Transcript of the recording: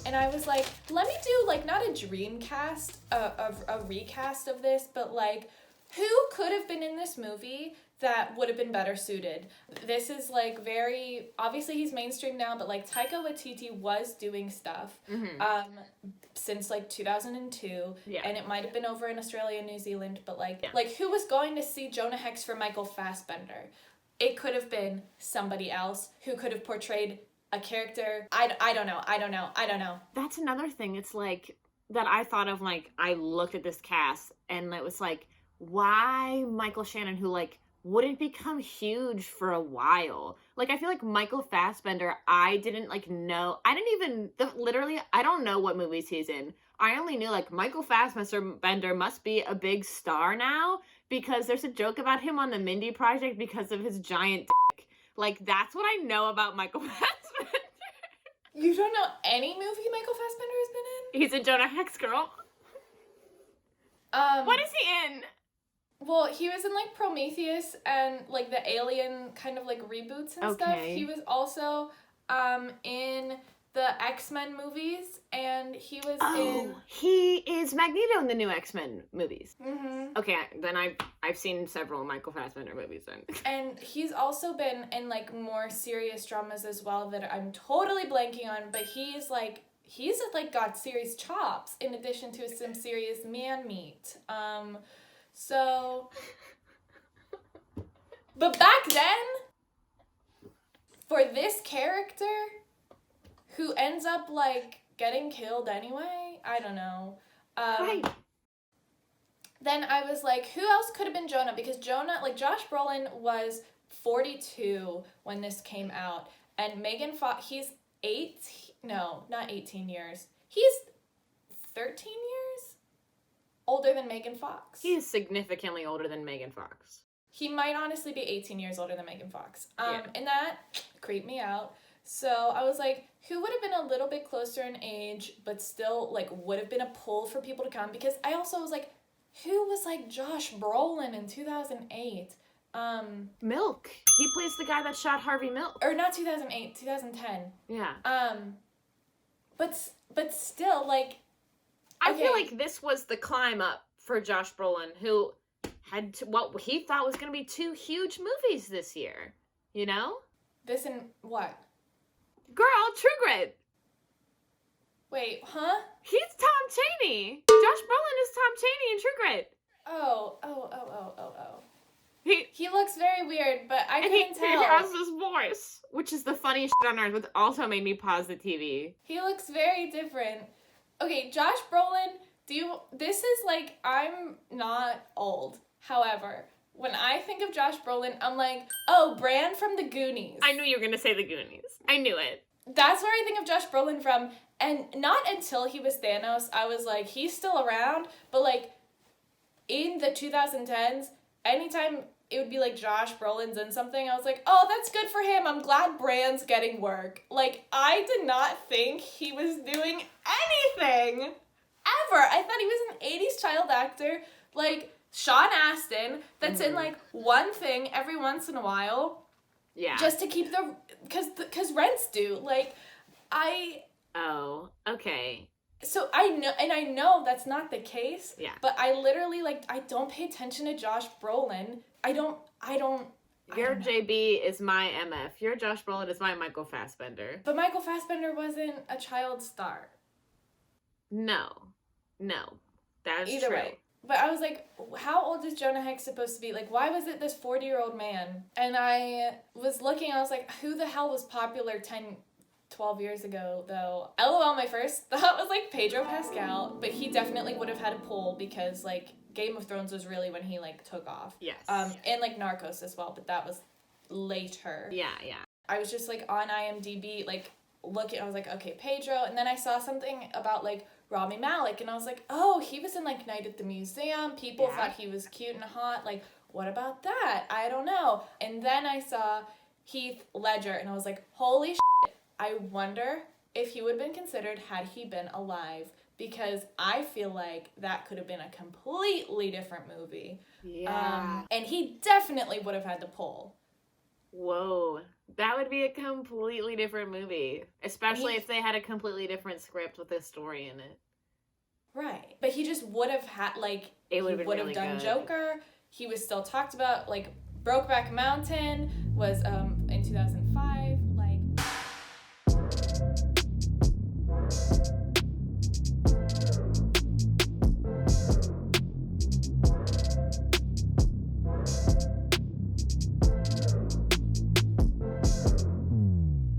and I was like, let me do, like, not a dream cast, a recast of this, but, like, who could have been in this movie that would have been better suited? This is, like, very, obviously he's mainstream now, but, like, Taika Waititi was doing stuff since, like, 2002, and it might have been over in Australia and New Zealand, but, like, who was going to see Jonah Hex for Michael Fassbender? It could have been somebody else who could have portrayed a character. I don't know. That's another thing. It's, like, that I thought of, like, I looked at this cast, and it was, like, why Michael Shannon, who, like, wouldn't become huge for a while? Like, I feel like Michael Fassbender, I didn't, like, know. I didn't even, literally, I don't know what movies he's in. I only knew, like, Michael Fassbender must be a big star now, because there's a joke about him on the Mindy Project because of his giant dick. Like, that's what I know about Michael Fassbender. You don't know any movie Michael Fassbender has been in? He's in Jonah Hex, girl. What is he in? Well, he was in, like, Prometheus and, like, the Alien kind of, like, reboots and stuff. He was also in the X-Men movies, and he was in... he is Magneto in the new X-Men movies. Mm-hmm. Okay, then I've seen several Michael Fassbender movies then. And he's also been in, like, more serious dramas as well that I'm totally blanking on, but he's got serious chops in addition to some serious man meat. So, but back then, for this character, who ends up, like, getting killed anyway, I don't know. Right. Then I was like, who else could have been Jonah? Because Jonah, like, Josh Brolin was 42 when this came out, and Megan Fox, he's not 18 years. He's 13 years older than Megan Fox. He is significantly older than Megan Fox. He might honestly be 18 years older than Megan Fox. And that creeped me out. So I was like, who would have been a little bit closer in age, but still, like, would have been a pull for people to come? Because I also was like, who was, like, Josh Brolin in 2008? Milk. He plays the guy that shot Harvey Milk. Or not 2008, 2010. Yeah. But still, like, I feel like this was the climb up for Josh Brolin, who had what he thought was going to be 2 huge movies this year. You know? This and what? Girl, True Grit. Wait, huh? He's Tom Chaney. Josh Brolin is Tom Chaney in True Grit. Oh. He looks very weird, but I couldn't tell. He has this voice, which is the funniest shit on earth, which also made me pause the TV. He looks very different. Okay, Josh Brolin, this is like, I'm not old. However, when I think of Josh Brolin, I'm like, oh, Bran from the Goonies. I knew you were going to say the Goonies. I knew it. That's where I think of Josh Brolin from, and not until he was Thanos, I was like, he's still around, but, like, in the 2010s, anytime it would be like Josh Brolin's in something, I was like, oh, that's good for him. I'm glad Bran's getting work. Like, I did not think he was doing anything ever. I thought he was an 80s child actor, like Sean Astin, that's in, like, one thing every once in a while. Yeah. Just to keep because rent's due. Like, Oh, okay. So I know that's not the case. Yeah. But I literally, like, I don't pay attention to Josh Brolin. I don't. Your JB is my MF. Your Josh Brolin is my Michael Fassbender. But Michael Fassbender wasn't a child star. No. That's Either true. way. But I was like, how old is Jonah Hex supposed to be? Like, why was it this 40-year-old man? And I was looking, I was like, who the hell was popular 12 years ago, though? LOL, my first thought was, like, Pedro Pascal, but he definitely would have had a pull because, like, Game of Thrones was really when he, like, took off. Yes. And, like, Narcos as well, but that was later. Yeah. I was just, like, on IMDb, like, looking, I was like, okay, Pedro, and then I saw something about, like, Rami Malek, and I was like, oh, he was in, like, Night at the Museum. People thought he was cute and hot. Like, what about that? I don't know. And then I saw Heath Ledger, and I was like, holy shit, I wonder if he would have been considered had he been alive, because I feel like that could have been a completely different movie. Yeah. And he definitely would have had the pull. Whoa. That would be a completely different movie. Especially He, if they had a completely different script with a story in it. right. But he just would have had, like, It would he have been would have really done good. Joker. He was still talked about. Like, Brokeback Mountain was in 2005.